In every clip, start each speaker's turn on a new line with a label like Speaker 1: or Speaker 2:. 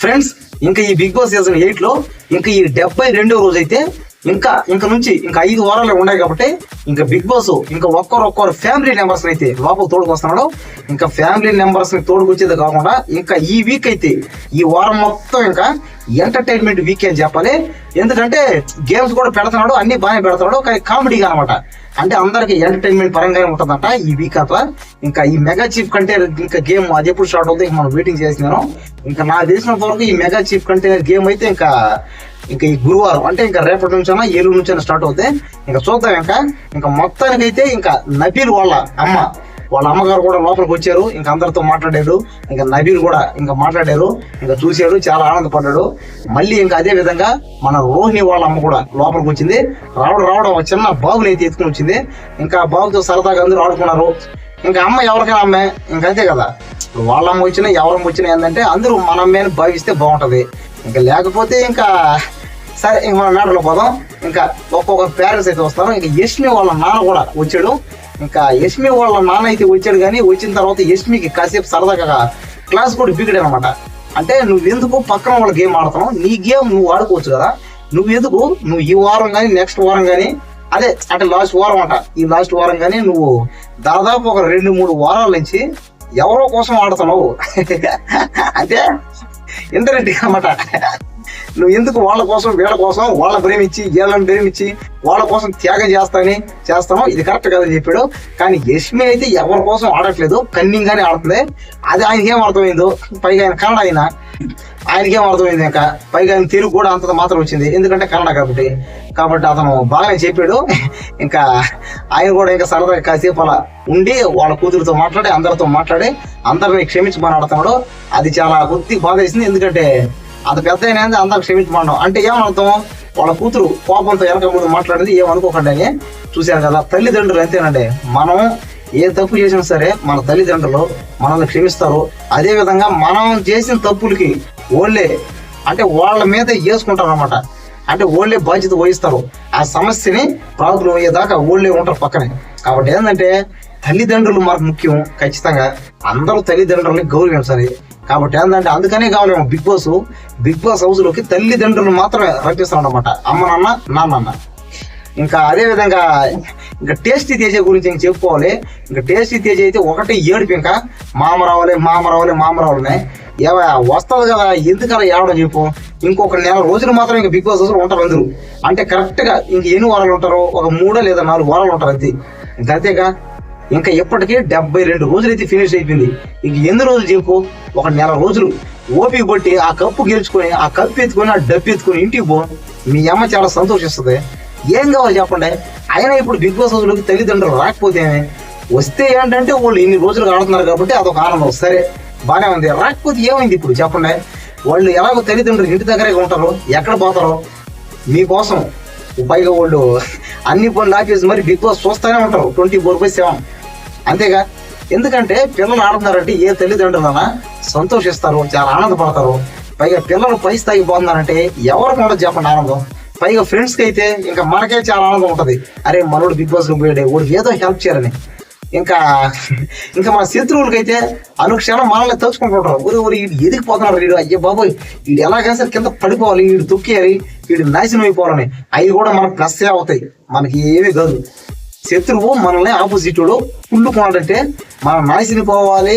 Speaker 1: Friends, ఇంకా ఈ big boss season 8 లో ఇంకా ఈ 72వ రోజు అయితే ఇంకా 5 వారాలు ఉన్నాయి కాబట్టి ఇంకా బిగ్ బాస్ ఇంకా ఒక్కరు ఫ్యామిలీ మెంబర్స్ అయితే లోపల తోడుకొస్తున్నాడు. ఇంకా ఫ్యామిలీ మెంబర్స్ ని తోడుకొచ్చేది కాకుండా ఇంకా ఈ వీక్ అయితే ఈ వారం మొత్తం ఇంకా ఎంటర్టైన్మెంట్ వీక్ అని చెప్పాలి. ఎందుకంటే గేమ్స్ కూడా పెడుతున్నాడు, అన్ని బాగానే పెడుతున్నాడు, కానీ కామెడీగా అనమాట. అంటే అందరికి ఎంటర్టైన్మెంట్ పరంగానే ఉంటుందంట ఈ వీక్ అంతా. ఇంకా ఈ మెగా చీఫ్ కంటైనర్ ఇంకా గేమ్ అది ఎప్పుడు స్టార్ట్ అవుతుంది మనం వెయిటింగ్ చేస్తున్నాను. ఇంకా నాకు తెలిసినంత వరకు ఈ మెగా చీఫ్ కంటైనర్ గేమ్ అయితే ఇంకా ఈ గురువారం అంటే ఇంకా రేపటి నుంచైనా ఏలూరు నుంచైనా స్టార్ట్ అవుతాయి. ఇంకా చూద్దాం. ఇంకా మొత్తానికైతే ఇంకా నబీల్ వాళ్ళ అమ్మగారు కూడా లోపలికి వచ్చారు. ఇంకా అందరితో మాట్లాడారు. ఇంకా నబీల్ కూడా ఇంకా మాట్లాడారు, ఇంకా చూశాడు, చాలా ఆనందపడ్డాడు. మళ్ళీ ఇంకా అదే విధంగా మన రోహిణి వాళ్ళ అమ్మ కూడా లోపలికి వచ్చింది. రావడం చిన్న బాబుని అయితే ఎత్తుకుని వచ్చింది. ఇంకా బాబుతో సరదాగా అందరూ ఆడుకున్నారు. ఇంకా అమ్మ ఎవరికైనా అమ్మే, ఇంకా అంతే కదా. వాళ్ళ అమ్మ వచ్చినా ఎవరమ్మ వచ్చినా ఏంటంటే అందరూ మన అమ్మని భావిస్తే బాగుంటది. ఇంకా లేకపోతే ఇంకా సరే ఇంక మన నాటలో పోదాం. ఇంకా ఒక్కొక్క పేరెంట్స్ అయితే వస్తారు. ఇంకా యష్మి వాళ్ళ నాన్న కూడా వచ్చాడు. ఇంకా యష్మి వాళ్ళ నాన్న అయితే వచ్చాడు, కానీ వచ్చిన తర్వాత యష్మికి కాసేపు సరదాగా క్లాస్ కూడా బిగిడాడు అనమాట. అంటే నువ్వెందుకు పక్కన వాళ్ళ గేమ్ ఆడుతున్నావు, నీ గేమ్ నువ్వు ఆడుకోవచ్చు కదా, నువ్వు ఈ వారం కానీ నెక్స్ట్ వారం కానీ అదే అంటే లాస్ట్ వారం అంట, ఈ లాస్ట్ వారం కానీ నువ్వు దాదాపు ఒక 2-3 వారాల నుంచి ఎవరో కోసం ఆడుతున్నావు అంటే ఇంటర్నెట్ అనమాట. నువ్వు ఎందుకు వాళ్ళ కోసం వీళ్ళ కోసం వాళ్ళ ప్రేమించి వీళ్ళని ప్రేమించి వాళ్ళ కోసం త్యాగం చేస్తాను, ఇది కరెక్ట్ కాదని చెప్పాడు. కానీ యష్మి అయితే ఎవరి కోసం ఆడట్లేదు, కన్నింగ్ గానే ఆడుతుంది. అది ఆయనకేం అర్థమైందో, పైగా ఆయన కన్నడ ఆయనకేం అర్థమైంది. ఇంకా పైగా ఆయన తెలుగు కూడా అంత మాత్రం వచ్చింది, ఎందుకంటే కన్నడ కాబట్టి అతను బాగానే చెప్పాడు. ఇంకా ఆయన కూడా ఇంకా సరదాగా కాసేపు అలా ఉండి వాళ్ళ కూతురుతో మాట్లాడి అందరితో మాట్లాడి అందరిని క్షమించమని ఆడుతున్నాడు. అది చాలా కొద్దిగా బాధ వేసింది. ఎందుకంటే అంత పెద్ద అయినా అందరికి క్షమించమన్నాం అంటే ఏమర్థం, వాళ్ళ కూతురు కోపంతో వెనక ముందు మాట్లాడింది ఏమనుకోకండి అని. చూశారు కదా, తల్లిదండ్రులు అంతేనండి. మనం ఏ తప్పు చేసినా సరే మన తల్లిదండ్రులు మనల్ని క్షమిస్తారు. అదే విధంగా మనం చేసిన తప్పులకి వాళ్ళ మీద వేసుకుంటారు అనమాట. అంటే వాళ్ళే బాధ్యత వహిస్తారు. ఆ సమస్యని ప్రాబ్లం అయ్యేదాకా వాళ్ళే ఉంటారు పక్కనే. కాబట్టి ఏంటంటే తల్లిదండ్రులు మనకు ముఖ్యం. ఖచ్చితంగా అందరూ తల్లిదండ్రులని గౌరవించాలి. కాబట్టి ఏంటంటే అందుకనే కావాలేమో బిగ్ బాస్ హౌస్ లోకి తల్లిదండ్రులు మాత్రమే రప్పిస్తాం అనమాట, అమ్మ నాన్న. ఇంకా అదే విధంగా ఇంకా టేస్టీ తేజ గురించి ఇంక చెప్పుకోవాలి. ఇంకా టేస్టీ తేజ అయితే ఒకటి ఏడుపు, ఇంకా మామ రావాలి వస్తుంది కదా, ఎందుకలా ఏడడం చెప్పు. ఇంకొక 4 రోజులు మాత్రం ఇంకా బిగ్ బాస్ హౌస్ లో ఉంటారు అందరూ. అంటే కరెక్ట్ గా ఇంక ఎన్ని వారాలు ఉంటారో, ఒక 3 లేదా 4 వారాలు ఉంటారు అంతే. అంతేగా ఇంకా ఎప్పటికీ 72 రోజులు అయితే ఫినిష్ అయిపోయింది. ఇంక ఎన్ని రోజులు చెప్పు, ఒక 4 రోజులు ఓపిక బట్టి ఆ కప్పు గెలుచుకొని ఆ కప్పు ఎత్తుకొని ఆ డబ్బు ఎత్తుకొని ఇంటికి పో. మీ అమ్మ చాలా సంతోషిస్తుంది. ఏం కావాలి చెప్పండి. అయినా ఇప్పుడు బిగ్ బాస్ హౌస్ లోకి తల్లిదండ్రులు రాకపోతే వస్తే ఏంటంటే వాళ్ళు ఇన్ని రోజులు ఆడుతున్నారు కాబట్టి అదొక ఆనందం. సరే బాగానే ఉంది. రాకపోతే ఏమైంది ఇప్పుడు చెప్పండి. వాళ్ళు ఎలాగో తల్లిదండ్రులు ఇంటి దగ్గరే ఉంటారు, ఎక్కడ పోతారో మీకోసం. పైగా వాళ్ళు అన్ని పనులు ఆపేసి మరి బిగ్ బాస్ చూస్తూనే ఉంటారు 24/7. అంతేగా, ఎందుకంటే పిల్లలు ఆడుతున్నారంటే ఏ తల్లిదండ్రులైనా సంతోషిస్తారు, చాలా ఆనందపడతారు. పైగా పిల్లలు పై స్థాయికి పోతున్నారంటే ఎవరికి ఉండదు చెప్పండి ఆనందం. పైగా ఫ్రెండ్స్కి అయితే ఇంకా మనకే చాలా ఆనందం ఉంటుంది. అరే మనోడు బిగ్ బాస్ లో పోయాడే, వాడికి ఏదో హెల్ప్ చేయాలని. ఇంకా మన శత్రువులకి అయితే అనుక్షణం మనల్ని తలుచుకుంటుంటారు. ఊరి ఎదిగి పోతున్నారు వీడు, అయ్యో బాబోయ్ వీడు ఎలాగైనా సరే కింద పడిపోవాలి, వీడు తొక్కేయాలి, వీడు నాశనం అయిపోవాలని. అవి కూడా మనకు ప్లస్సే అవుతాయి, మనకి ఏమీ కాదు. శత్రువు మనల్ని ఆపోజిట్ కుళ్ళుకున్నాడంటే మనం నాశనం పోవాలి,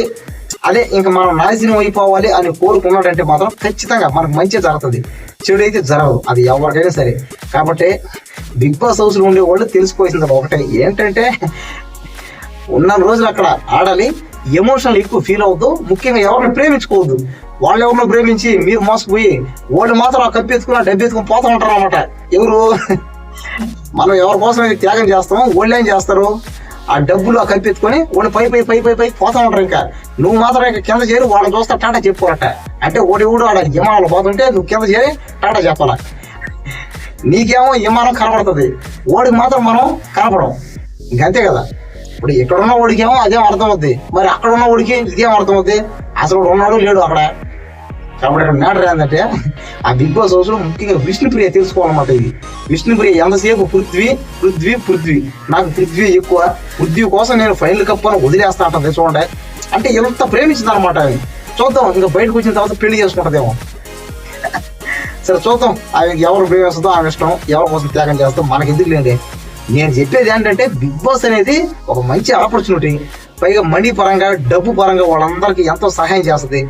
Speaker 1: అదే ఇంకా మనం నాశనం అయిపోవాలి అని కోరుకున్నాడంటే మాత్రం ఖచ్చితంగా మనకు మంచి జరుగుతుంది, చెడు అయితే జరగదు. అది ఎవరికైనా సరే. కాబట్టి బిగ్ బాస్ హౌస్ లో ఉండే వాళ్ళు తెలుసుకోవాల్సింది ఒకటే ఏంటంటే, ఉన్న రోజులు అక్కడ ఆడాలి, ఎమోషనల్ ఎక్కువ ఫీల్ అవుతూ, ముఖ్యంగా ఎవరిని ప్రేమించుకోవద్దు. వాళ్ళు ఎవరినో ప్రేమించి మీరు మోసపోయి వాళ్ళు మాత్రం ఆ కప్పు ఎత్తుకుని డబ్బు ఎత్తుకుని పోతూ ఉంటారు అనమాట. ఎవరు మనం ఎవరి కోసం త్యాగం చేస్తామో వాళ్ళు ఏం చేస్తారు, ఆ డబ్బులు ఆ కప్పు ఎత్తుకొని వాళ్ళు పై పోతా ఉంటారు. ఇంకా నువ్వు మాత్రం ఇంకా కింద చేరి వాళ్ళని చూస్తా టాటా చెప్పుకోరట. అంటే ఓడి ఆడ విమానాలు పోతుంటే నువ్వు కింద చేరి టాటా చెప్పాల. నీకేమో విమానం కనబడుతుంది, ఓడికి మాత్రం మనం కనపడం. ఇంకంతే కదా. ఇప్పుడు ఇక్కడ ఉన్న వాడికేమో అదేం అర్థం అవుద్ది, మరి అక్కడ ఉన్న వాడికి ఇదేం అర్థం అవుద్ది. అసలు ఉన్నాడు లేడు అక్కడ. కాబట్టి ఇక్కడ మ్యాటర్ ఏంటంటే ఆ బిగ్ బాస్ హౌస్ లో ముఖ్యంగా విష్ణుప్రియ తెలుసుకోవాలన్నమాట. ఇది విష్ణుప్రియ ఎంతసేపు పృథ్వీ నాకు పృథ్వీ ఎక్కువ, పృథ్వీ కోసం నేను ఫైనల్ కప్ అని వదిలేస్తా అంటది చూడండి. అంటే ఎంత ప్రేమించింది అనమాట. చూద్దాం ఇంకా బయటకు వచ్చిన తర్వాత పెళ్లి చేసుకుంటదేమో. సరే చూద్దాం, ఆమెకి ఎవరు ఉపయోగిస్తుందో ఆమె ఇష్టం, ఎవరి కోసం త్యాగం చేస్తాం మనకి ఎందుకు లేండి. నేను చెప్పేది ఏంటంటే బిగ్ బాస్ అనేది ఒక మంచి ఆపర్చునిటీ, పైగా మనీ పరంగా డబ్బు పరంగా వాళ్ళందరికీ ఎంతో సహాయం చేస్తుంది.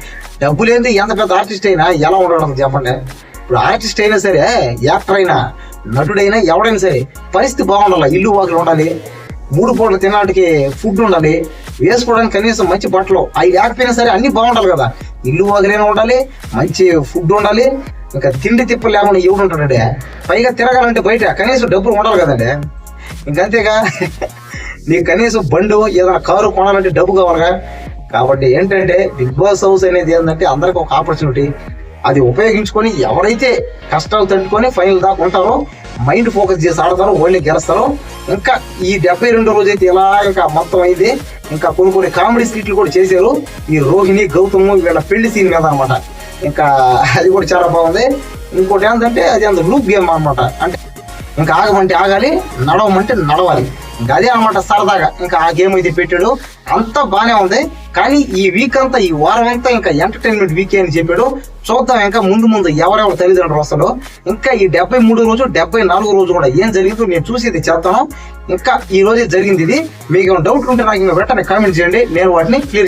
Speaker 1: డబ్బు లేని ఎంత పెద్ద ఆర్టిస్ట్ అయినా ఎలా ఉండడం చెప్పండి. ఇప్పుడు ఆర్టిస్ట్ అయినా సరే, యాక్టర్ అయినా, నటుడైనా, ఎవడైనా సరే పరిస్థితి బాగుండాలి. ఇల్లు వాకిలు ఉండాలి, 3 పూటలు తినడానికి ఫుడ్ ఉండాలి, వేసుకోవడానికి కనీసం మంచి బట్టలు అవి లేకపోయినా సరే అన్ని బాగుండాలి కదా. ఇల్లు వాకిలైనా ఉండాలి, మంచి ఫుడ్ ఉండాలి, ఇంకా తిండి తిప్పలు లేకుండా ఎవడు ఉంటాడండి. పైగా తిరగాలంటే బయట కనీసం డబ్బులు ఉండాలి కదండి. ఇంకంతేగా నీకు కనీసం బండు ఏదైనా కారు కొనాలంటే డబ్బు కావాలిగా. కాబట్టి ఏంటంటే బిగ్ బాస్ హౌస్ అనేది ఏంటంటే అందరికి ఒక ఆపర్చునిటీ. అది ఉపయోగించుకొని ఎవరైతే కష్టాలు తట్టుకొని ఫైనల్ దాకా ఉంటారో, మైండ్ ఫోకస్ చేసి ఆడతారో వాళ్ళని గెలుస్తారో. ఇంకా ఈ 72 రోజు అయితే ఇలా ఇంకా మొత్తం అయితే ఇంకా కొన్ని కామెడీ స్కిట్లు కూడా చేశారు. ఈ రోహిణి, గౌతమ్ వీళ్ళ పెళ్లి సీన్ మీద అనమాట. ఇంకా అది కూడా చాలా బాగుంది. ఇంకోటి ఏంటంటే అది అంత లూప్ గేమ్ అనమాట. అంటే ఇంకా ఆగమంటే ఆగాలి, నడవమంటే నడవాలి. ఇంకా అదే అనమాట సరదాగా. ఇంకా ఆ గేమ్ అయితే పెట్టాడు, అంతా బాగానే ఉంది. కానీ ఈ వీక్ అంతా, ఈ వారం అంతా ఇంకా ఎంటర్టైన్మెంట్ వీక్ అని చెప్పాడు. చూద్దాం ఇంకా ముందు ఎవరెవరు తల్లిదండ్రులు వస్తాడో. ఇంకా ఈ 73 రోజు 74 రోజు కూడా ఏం జరిగిందో నేను చూసేది చేస్తాను. ఇంకా ఈ రోజే జరిగింది ఇది. మీకు డౌట్ ఉంటే నాకు ఇంకా వెంటనే కామెంట్ చేయండి, నేను వాటిని క్లియర్